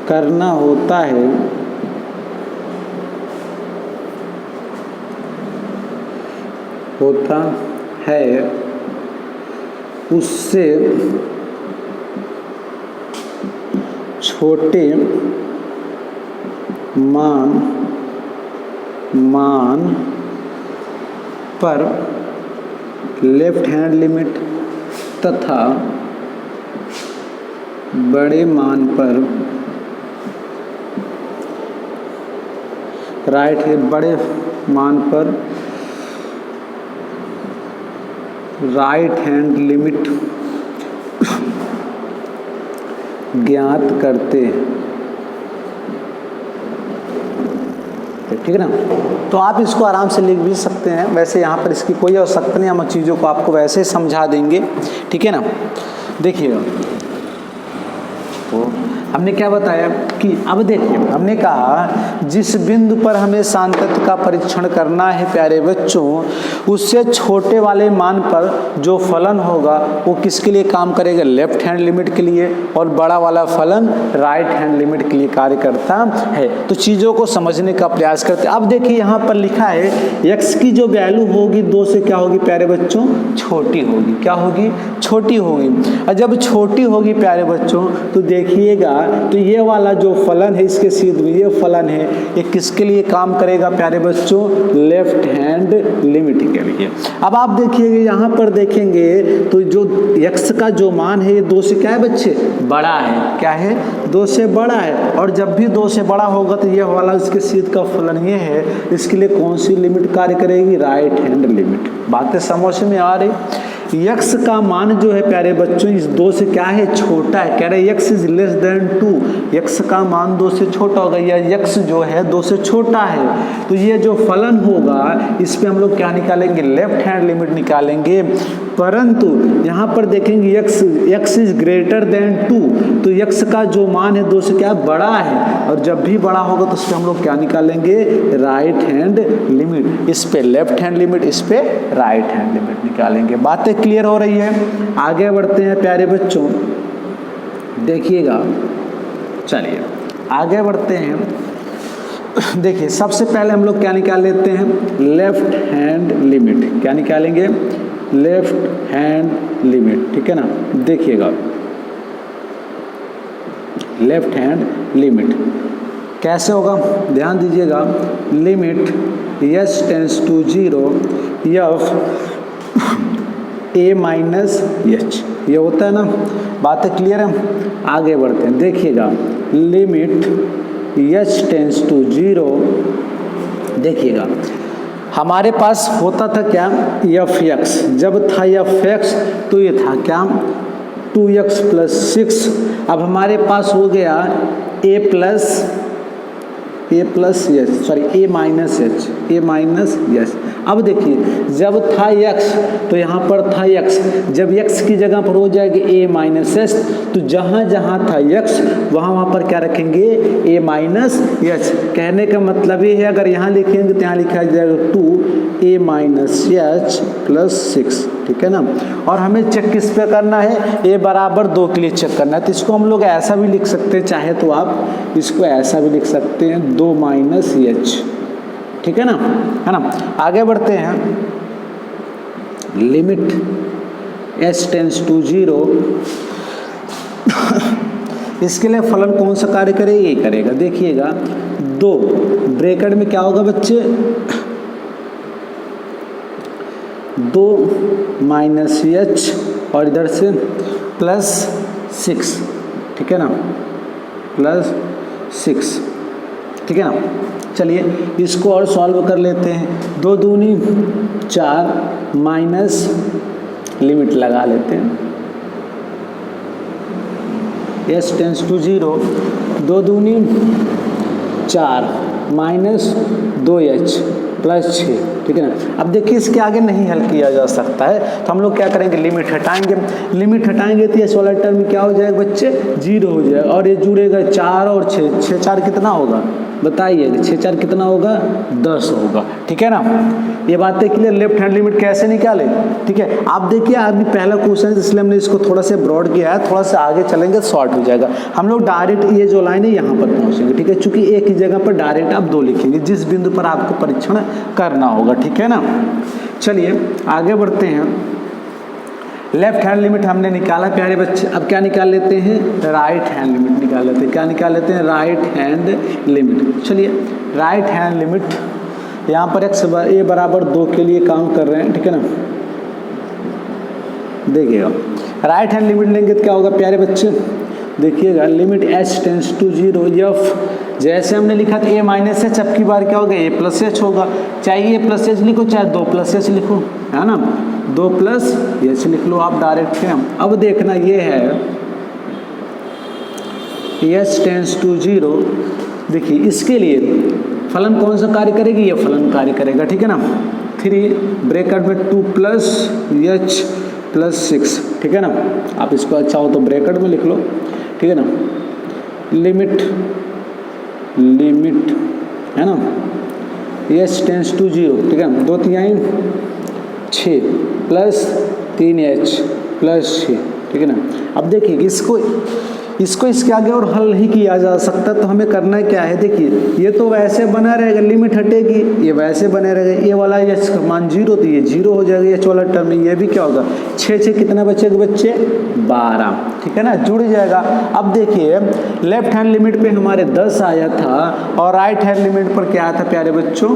करना होता है, उससे छोटे मान पर लेफ्ट हैंड लिमिट तथा बड़े मान पर बड़े मान पर राइट हैंड लिमिट ज्ञात करते हैं, ठीक है ना। तो आप इसको आराम से लिख भी सकते हैं, वैसे यहाँ पर इसकी कोई आवश्यकता नहीं, हम चीज़ों को आपको वैसे ही समझा देंगे, ठीक है ना। देखिए तो हमने क्या बताया कि अब देखिए हमने कहा जिस बिंदु पर हमें सातत्य का परीक्षण करना है प्यारे बच्चों, उससे छोटे वाले मान पर जो फलन होगा वो किसके लिए काम करेगा, लेफ्ट हैंड लिमिट के लिए, और बड़ा वाला फलन राइट हैंड लिमिट के लिए कार्य करता है। तो चीज़ों को समझने का प्रयास करते हैं। अब देखिए यहाँ पर लिखा है x की जो वैल्यू होगी 2 से क्या होगी प्यारे बच्चों, छोटी होगी। क्या होगी, छोटी होगी। और जब छोटी होगी प्यारे बच्चों तो देखिएगा तो ये वाला जो फलन है, इसके सीध में ये फलन है, ये किसके लिए काम करेगा प्यारे बच्चों, लेफ्ट हैंड लिमिट के लिए। अब आप देखिएगा यहाँ पर देखेंगे तो जो x का जो मान है ये 2 से क्या है बच्चे, बड़ा है। क्या है, 2 से बड़ा है। और जब भी 2 से बड़ा होगा तो ये वाला इसके सीध का फलन ये है, इसके लिए कौन सी लिमिट कार्य करेगी, राइट हैंड लिमिट। बातें समझ में आ रही। x का मान जो है प्यारे बच्चों इस 2 से क्या है, छोटा है। कह रहे x is less than 2, x का मान 2 से छोटा होगा, या x जो है 2 से छोटा है। तो ये जो फलन होगा इस पे हम लोग क्या निकालेंगे, लेफ्ट हैंड लिमिट निकालेंगे। परंतु यहाँ पर देखेंगे x इज ग्रेटर देन 2, तो x का जो मान है 2 से क्या बड़ा है, और जब भी बड़ा होगा तो उस पर हम लोग क्या निकालेंगे, राइट हैंड लिमिट। इस पे लेफ्ट हैंड लिमिट, इस पे राइट हैंड लिमिट निकालेंगे। बातें क्लियर हो रही है। आगे बढ़ते हैं प्यारे बच्चों, देखिएगा, चलिए आगे बढ़ते हैं। देखिए सबसे पहले हम लोग क्या निकाल लेते हैं, लेफ्ट हैंड लिमिट। क्या निकालेंगे, लेफ्ट हैंड लिमिट, ठीक है ना। देखिएगा लेफ्ट हैंड लिमिट कैसे होगा, ध्यान दीजिएगा। Limit s tends to 0 f a minus h, ये होता है ना। बातें क्लियर है। आगे बढ़ते हैं, देखिएगा लिमिट s टेंस टू 0। देखिएगा हमारे पास होता था क्या, f(x), जब था f(x) तो ये था क्या, 2x + 6। अब हमारे पास हो गया a माइनस h। अब देखिए जब था x तो यहाँ पर था x, जब x की जगह पर हो जाएगी a माइनस h, तो जहाँ जहाँ था x वहाँ पर क्या रखेंगे, a माइनस h। कहने का मतलब ये है अगर यहाँ लिखेंगे तो यहाँ लिखा जाएगा 2a माइनस h + 6, ठीक है ना। और हमें चेक किस पे करना है, a बराबर 2 के लिए चेक करना है। तो इसको हम लोग ऐसा भी लिख सकते हैं, चाहे तो आप इसको ऐसा भी लिख सकते हैं, 2 माइनस h, ठीक है ना। आगे बढ़ते हैं, लिमिट s टेंस टू 0। इसके लिए फलन कौन सा कार्य करेगा, ये करेगा। देखिएगा 2 ब्रैकेट में क्या होगा बच्चे, 2 माइनस h और इधर से +6, ठीक है ना, +6, ठीक है ना। चलिए इसको और सॉल्व कर लेते हैं। 2 दूनी 4 माइनस लिमिट लगा लेते हैं, s टेंस टू 0, 2 दूनी 4 माइनस 2h + 6, ठीक है ना। अब देखिए इसके आगे नहीं हल किया जा सकता है, तो हम लोग क्या करेंगे, लिमिट हटाएंगे। लिमिट हटाएंगे तो ये वाला टर्म क्या हो जाएगा बच्चे, 0 हो जाएगा। और ये जुड़ेगा 4 और 6, 6 4 कितना होगा बताइए, 6 4 कितना होगा, 10 होगा, ठीक है ना। ये बातें क्लियर। लेफ्ट हैंड लिमिट कैसे निकाले, ठीक है। आप देखिए अभी पहला क्वेश्चन है इसलिए हमने इसको थोड़ा सा ब्रॉड किया है, थोड़ा सा आगे चलेंगे शॉर्ट हो जाएगा। हम लोग डायरेक्ट ये जो लाइन है यहाँ पर पहुँचेंगे, ठीक है। चूंकि एक ही जगह पर डायरेक्ट आप 2 लिखेंगे, जिस बिंदु पर आपको परीक्षण करना होगा, ठीक है ना। चलिए आगे बढ़ते हैं। लेफ्ट हैंड लिमिट हमने निकाला प्यारे बच्चे। अब क्या निकाल लेते हैं, राइट हैंड लिमिट निकाल लेते हैं। क्या निकाल लेते हैं, राइट हैंड लिमिट। चलिए राइट हैंड लिमिट, यहाँ पर x a बराबर 2 के लिए काम कर रहे हैं, ठीक है ना। देखिएगा राइट हैंड लिमिट लेंगे तो क्या होगा प्यारे बच्चे, देखिएगा limit s tends to 0 f, जैसे हमने लिखा था a माइनस h, अब की बार क्या होगा, a प्लस h होगा। चाहे a प्लस h लिखो चाहे 2 प्लस h लिखो, है ना, 2 प्लस h लिख लो आप डायरेक्ट है। अब देखना ये है s टेंस टू 0। देखिए इसके लिए फलन कौन सा कार्य करेगी, ये फलन कार्य करेगा, ठीक है ना। 3 ब्रैकेट में 2 + h + 6, ठीक है ना। आप इसको अच्छा हो तो ब्रैकेट में लिख लो, ठीक है ना। लिमिट है ना, s टेंस टू 0, ठीक है। 2 3 6 + 3h + 6, ठीक है ना। अब देखिए इसको इसको इसके आगे और हल नहीं किया जा सकता। तो हमें करना क्या है, देखिए ये तो वैसे बना रहेगा, लिमिट हटेगी, ये वैसे बने रहेगा, ये वाला ये मान 0 तो ये 0 हो जाएगा, ये वाला टर्म में ये भी क्या होगा 6 6 कितना बचेगा बच्चे 12, ठीक है ना, जुड़ जाएगा। अब देखिए लेफ्ट हैंड लिमिट पे हमारे 10 आया था और राइट हैंड लिमिट पर क्या आया था प्यारे बच्चों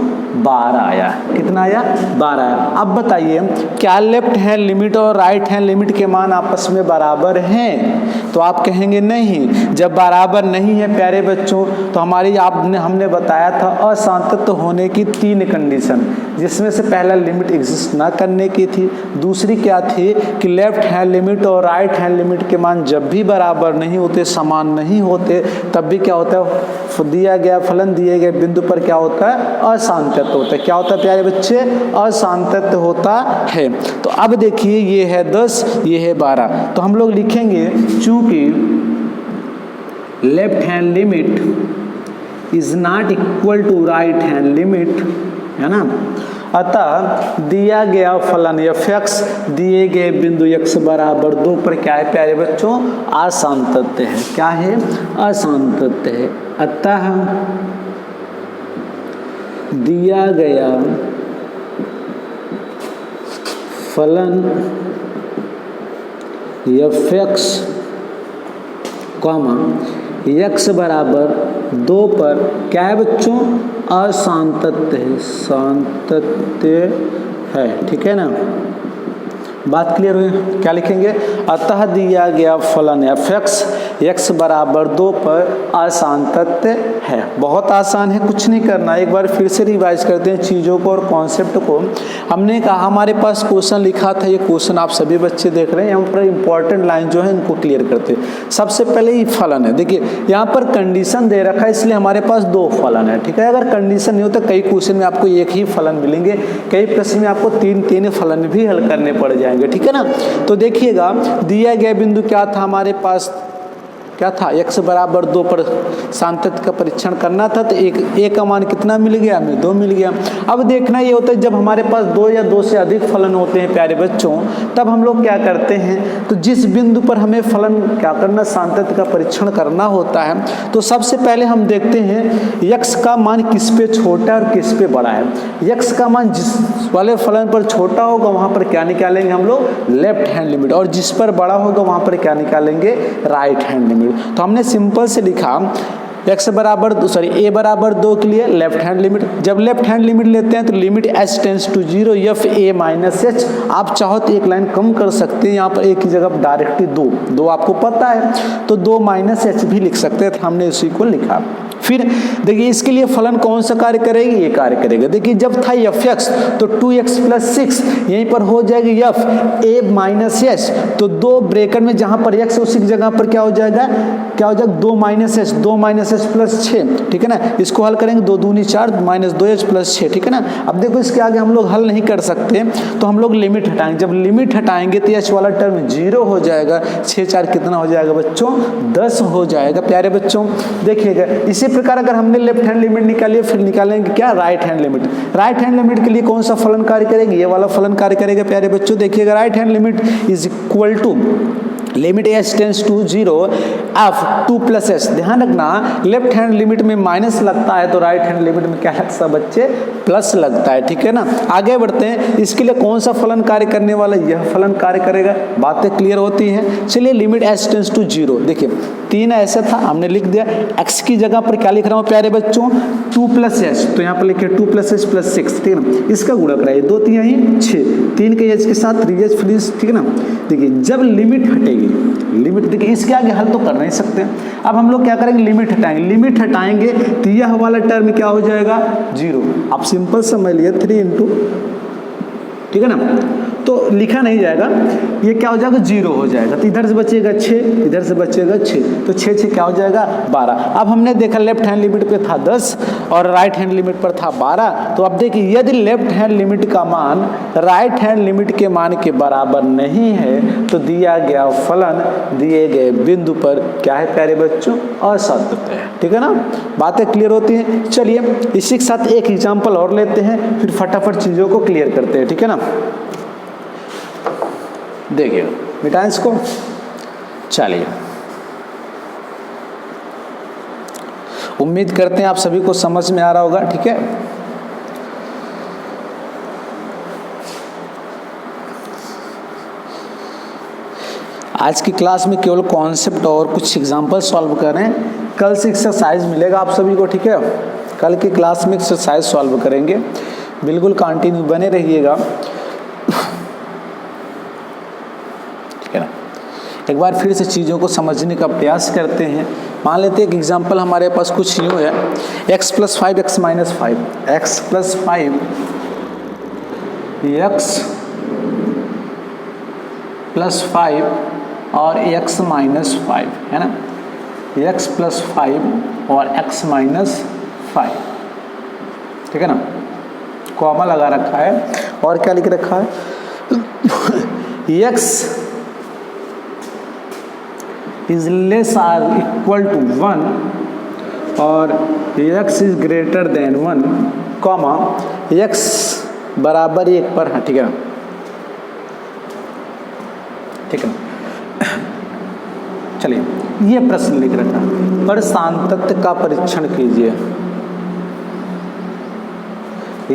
12 आया। कितना आया 12 आया। अब बताइए क्या लेफ्ट हैंड लिमिट और राइट हैंड लिमिट के मान आपस में बराबर हैं? तो आप कहेंगे नहीं। जब बराबर नहीं है प्यारे बच्चों तो हमने बताया था असांतत्य होने की 3 कंडीशन, जिसमें से पहला लिमिट एग्जिस्ट ना करने की थी, दूसरी क्या थी कि लेफ्ट हैंड लिमिट और राइट हैंड लिमिट के मान जब भी बराबर नहीं होते, समान नहीं होते, तब भी क्या होता है दिया गया फलन दिए गए बिंदु पर क्या होता है असांतत्य होता है। क्या होता है प्यारे बच्चे असांतत्य होता है। तो अब देखिए ये है 10 ये है 12, तो हम लोग लिखेंगे चूंकि left hand limit is not equal to right hand limit, है ना, अतः दिया गया फलन f(x) दिए गए बिंदु x बराबर 2 पर क्या है प्यारे बच्चों असांतत्य है। क्या है असांतत्य है। अतः दिया गया फलन f(x) x बराबर 2 पर क्या है बच्चों असांतत्य है, सातत्य है, ठीक है ना। बात क्लियर हुई? क्या लिखेंगे अतः दिया गया फलन f(x) x बराबर 2 पर असांतत्य है। बहुत आसान है, कुछ नहीं करना। एक बार फिर से रिवाइज करते हैं चीज़ों को और कॉन्सेप्ट को। हमने कहा हमारे पास क्वेश्चन लिखा था, ये क्वेश्चन आप सभी बच्चे देख रहे हैं, यहाँ पर इंपॉर्टेंट लाइन जो है इनको क्लियर करते हैं। सबसे पहले ये फलन है, देखिए यहाँ पर कंडीशन दे रखा है इसलिए हमारे पास 2 फलन है, ठीक है। अगर कंडीशन नहीं होता कई क्वेश्चन में आपको एक ही फलन मिलेंगे, कई प्रश्न में आपको 3 फलन भी हल करने पड़ जाएंगे, ठीक है ना। तो देखिएगा दिया गया बिंदु क्या था हमारे पास, क्या था x बराबर 2 पर सातत्य का परीक्षण करना था, तो एक का मान कितना मिल गया हमें 2 मिल गया। अब देखना ये होता है जब हमारे पास 2 या 2 से अधिक फलन होते हैं प्यारे बच्चों, तब हम लोग क्या करते हैं, तो जिस बिंदु पर हमें फलन क्या करना सातत्य का परीक्षण करना होता है, तो सबसे पहले हम देखते हैं x का मान किस पे छोटा है और किस पे बड़ा है। x का मान जिस वाले फलन पर छोटा होगा वहाँ पर क्या निकालेंगे हम लोग लेफ्ट हैंड लिमिट, और जिस पर बड़ा होगा वहाँ पर क्या निकालेंगे राइट हैंड लिमिट। तो हमने सिंपल से लिखा a बराबर 2 के लिए लेफ्ट हैंड लिमिट। जब लेफ्ट हैंड लिमिट लेते हैं तो limit h tends to 0 f(a-h)। आप चाहो तो एक लाइन कम कर सकते हैं, यहाँ पर एक की जगह डायरेक्टली 2 आपको पता है तो 2-h भी लिख सकते हैं, तो हमने इसी को लिखा। फिर देखिए इसके लिए फलन कौन सा कार्य करेगी, ये कार्य करेगा। देखिए जब था f(x) तो 2x + 6 यहीं पर हो जाएगी f(a-h), तो 2 ब्रैकेट में जहां पर x उसी की जगह पर क्या हो जाएगा 2-h + 6, ठीक है ना। इसको हल करेंगे 2 दूनी 4 -2h + 6, ठीक है ना। अब देखो इसके आगे हम लोग हल नहीं कर सकते तो हम लोग लिमिट हटाएंगे। जब लिमिट हटाएंगे तो h वाला टर्म 0 हो जाएगा, 6-4 कितना हो जाएगा बच्चों 10 हो जाएगा प्यारे बच्चों। देखिएगा इसी प्रकार अगर हमने लेफ्ट हैंड लिमिट निकाली फिर निकालेंगे क्या right hand limit. Right hand limit के लिए कौन सा फलन कार्य करेगी, ये वाला फलन कार्य करेगा प्यारे बच्चों। देखिएगा right hand limit is equal to limit h tends to 0 f(2 + h)। ध्यान रखना लेफ्ट हैंड लिमिट में माइनस लगता है तो राइट हैंड लिमिट में क्या लगता है बच्चे प्लस लगता है, ठीक है ना। आगे बढ़ते हैं, इसके लिए कौन सा फलन कार्य करने वाला, यह फलन कार्य करेगा। बातें क्लियर होती हैं। चलिए लिमिट h टेंड्स टू 0, देखिए 3 ऐसा था हमने लिख दिया, x की जगह पर क्या लिख रहा हूँ प्यारे बच्चों 2 + h, तो यहाँ पर लिखिए 2 + h + 6, ठीक है ना। इसका गुणा कराइए 2 3 6, 3 के h के साथ 3h फिर, ठीक है ना। देखिए जब लिमिट हटेगी, लिमिट देखिए इसके आगे हल तो कर नहीं सकते। अब हम लोग क्या करेंगे लिमिट हटाएंगे, लिमिट हटाएंगे तो यह वाला टर्म क्या हो जाएगा 0। आप सिंपल समझ लिए 3 × ठीक है ना, तो लिखा नहीं जाएगा, ये क्या हो जाएगा 0 हो जाएगा। तो इधर से बचेगा 6, इधर से बचेगा 6, तो 6 क्या हो जाएगा 12। अब हमने देखा लेफ्ट हैंड लिमिट पे था 10 और राइट हैंड लिमिट पर था 12। तो अब देखिए यदि लेफ्ट हैंड लिमिट का मान राइट हैंड लिमिट के मान के बराबर नहीं है तो दिया गया फलन दिए गए बिंदु पर क्या है प्यारे बच्चों असांतत्य है, ठीक है ना। बातें क्लियर होती हैं। चलिए इसी के साथ एक एग्जाम्पल और लेते हैं, फिर फटाफट चीज़ों को क्लियर करते हैं, ठीक है ना। देखिए मिटाएं इसको। चलिए उम्मीद करते हैं आप सभी को समझ में आ रहा होगा, ठीक है। आज की क्लास में केवल कॉन्सेप्ट और कुछ एग्जाम्पल सॉल्व करें, कल से एक्सरसाइज मिलेगा आप सभी को, ठीक है। कल की क्लास में एक्सरसाइज सॉल्व करेंगे, बिल्कुल कंटिन्यू बने रहिएगा, ठीक है ना। एक बार फिर से चीज़ों को समझने का प्रयास करते हैं। मान लेते हैं एक एग्जाम्पल हमारे पास कुछ यूँ है, x + 5 x - 5, x + 5 x + 5 और x - 5 है ना, x + 5 और x - 5, ठीक है ना। कॉमा लगा रखा है और क्या लिख रखा है, x is less or equal to 1 और x is greater than 1, comma x बराबर 1 पर है, ठीक है ना, ठीक है। चलिए ये प्रश्न लिख रखा है, पर सातत्य का परीक्षण कीजिए।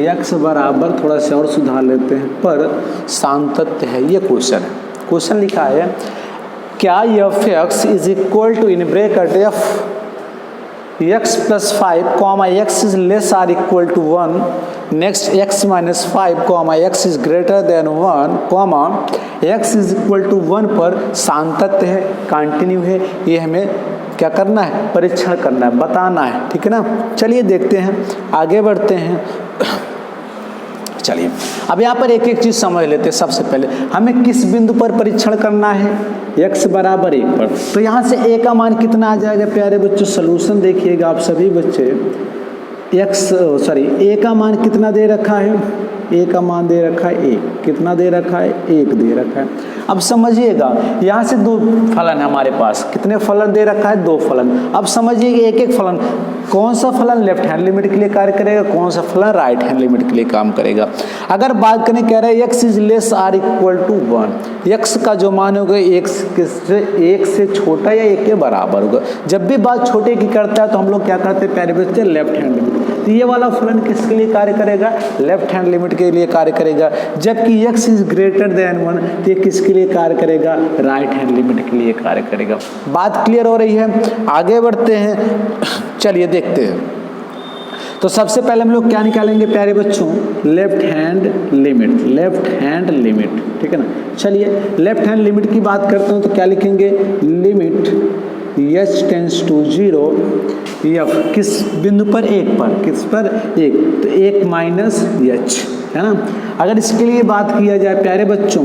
x बराबर, थोड़ा सा और सुधार लेते हैं, पर सातत्य है, ये क्वेश्चन है। क्वेश्चन लिखा है क्या f(x) is equal to in bracket f x + 5 comma x is less or equal to 1, next x - 5 comma x is greater than 1 comma x is equal to 1 पर सातत्य है, कंटिन्यू है, ये हमें क्या करना है, परीक्षण करना है, बताना है, ठीक है ना। चलिए देखते हैं, आगे बढ़ते हैं। चलिए अब यहाँ पर एक एक चीज़ समझ लेते हैं। सबसे पहले हमें किस बिंदु पर परीक्षण करना है, x बराबर 1 पर, तो यहाँ से a का मान कितना आ जाएगा प्यारे बच्चों, सलूशन देखिएगा आप सभी बच्चे। a का मान कितना दे रखा है, a का मान दे रखा है 1, कितना दे रखा है, 1 दे रखा है। अब समझिएगा यहाँ से दो फलन है हमारे पास, कितने फलन दे रखा है, 2 फलन। अब समझिए एक एक फलन, कौन सा फलन लेफ्ट हैंड लिमिट के लिए कार्य करेगा, कौन सा फलन राइट हैंड लिमिट के लिए काम करेगा। अगर बात करें, कह रहे हैं x is less or equal to 1, x का जो मान होगा 1 से छोटा या 1 के बराबर होगा। जब भी बात छोटे की करता है तो हम लोग क्या करते हैं प्यारे बच्चे, लेफ्ट हैंड लिमिट। तो ये वाला फलन किसके लिए कार्य करेगा, लेफ्ट हैंड लिमिट के लिए कार्य करेगा। जबकि x इज ग्रेटर देन 1 तो ये किसके लिए कार्य करेगा, राइट हैंड लिमिट के लिए कार्य करेगा। बात क्लियर हो रही है, आगे बढ़ते हैं। चलिए देखते हैं, तो सबसे पहले हम लोग क्या निकालेंगे प्यारे बच्चों, left hand limit, left hand limit, ठीक है ना। चलिए लेफ्ट हैंड लिमिट की बात करते हैं, तो क्या लिखेंगे, limit h tends to 0 f किस बिंदु पर, 1 पर, किस पर, 1, तो 1 माइनस h है ना। अगर इसके लिए बात किया जाए प्यारे बच्चों,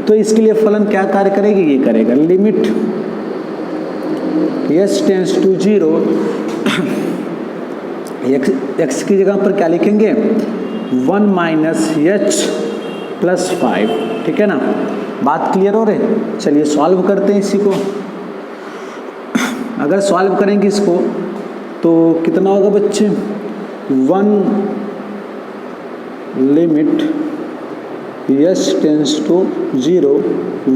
तो इसके लिए फलन क्या कार्य करेगी, ये करेगा, limit h tends to 0 x की जगह पर क्या लिखेंगे, 1 माइनस h + 5, ठीक है ना। बात क्लियर हो रही, चलिए सॉल्व करते हैं इसी को। अगर सॉल्व करेंगे इसको तो कितना होगा बच्चे, 1 limit h tends to 0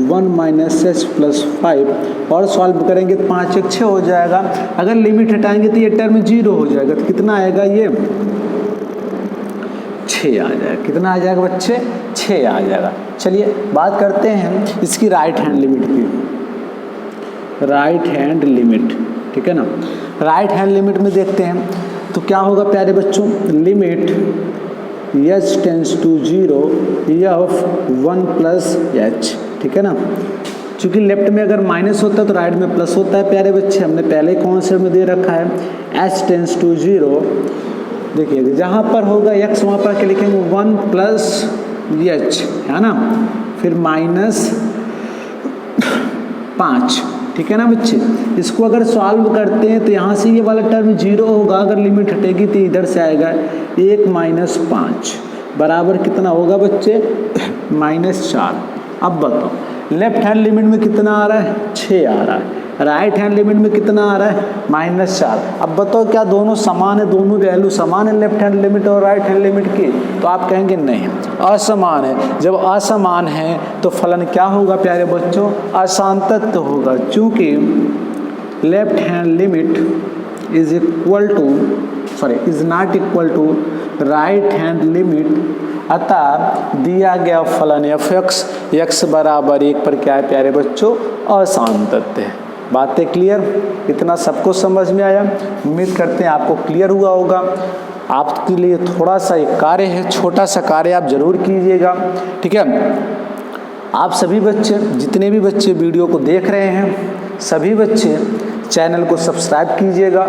1 minus h + 5 और सॉल्व करेंगे तो 5 1 6 हो जाएगा। अगर लिमिट हटाएंगे तो ये टर्म 0 हो जाएगा, तो कितना आएगा, ये 6 आ जाएगा। कितना आ जाएगा बच्चे, 6 आ जाएगा। चलिए बात करते हैं इसकी राइट हैंड लिमिट की, राइट हैंड लिमिट, ठीक है ना। राइट हैंड लिमिट में देखते हैं तो क्या होगा प्यारे बच्चों, limit h tends to 0 f 1 + h, ठीक है ना। क्योंकि लेफ्ट में अगर माइनस होता है तो राइट में प्लस होता है प्यारे बच्चे, हमने पहले कॉन्सेप्ट में दे रखा है। h टेंड्स टू 0, देखिए जहाँ पर होगा x वहाँ पर क्या लिखेंगे, 1 + h है ना, फिर -5, ठीक है ना बच्चे। इसको अगर सॉल्व करते हैं तो यहाँ से ये वाला टर्म 0 होगा, अगर लिमिट हटेगी तो इधर से आएगा 1 - 5 बराबर कितना होगा बच्चे, -4। अब बताओ लेफ्ट हैंड लिमिट में कितना आ रहा है, 6 आ रहा है, राइट हैंड लिमिट में कितना आ रहा है, -4। अब बताओ क्या दोनों समान है, दोनों वैल्यू समान है लेफ्ट हैंड लिमिट और राइट हैंड लिमिट की, तो आप कहेंगे नहीं, असमान है। जब असमान है तो फलन क्या होगा प्यारे बच्चों, असांतत्य होगा, क्योंकि left hand limit is not equal to right hand limit, अतः दिया गया फलन एफ एक्स बराबर 1 पर क्या है प्यारे बच्चों, असांतत्य है। बातें क्लियर, इतना सबको समझ में आया? उम्मीद करते हैं आपको क्लियर हुआ होगा। आपके लिए थोड़ा सा एक कार्य है, छोटा सा कार्य आप जरूर कीजिएगा, ठीक है। आप सभी बच्चे, जितने भी बच्चे वीडियो को देख रहे हैं, सभी बच्चे चैनल को सब्सक्राइब कीजिएगा,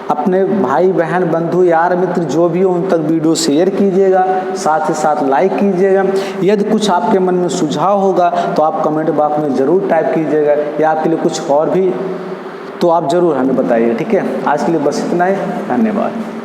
अपने भाई बहन बंधु यार मित्र जो भी हो उन तक वीडियो शेयर कीजिएगा, साथ ही साथ लाइक कीजिएगा। यदि कुछ आपके मन में सुझाव होगा तो आप कमेंट बॉक्स में ज़रूर टाइप कीजिएगा, या आपके लिए कुछ और भी तो आप ज़रूर हमें बताइए, ठीक है। आज के लिए बस इतना ही, धन्यवाद।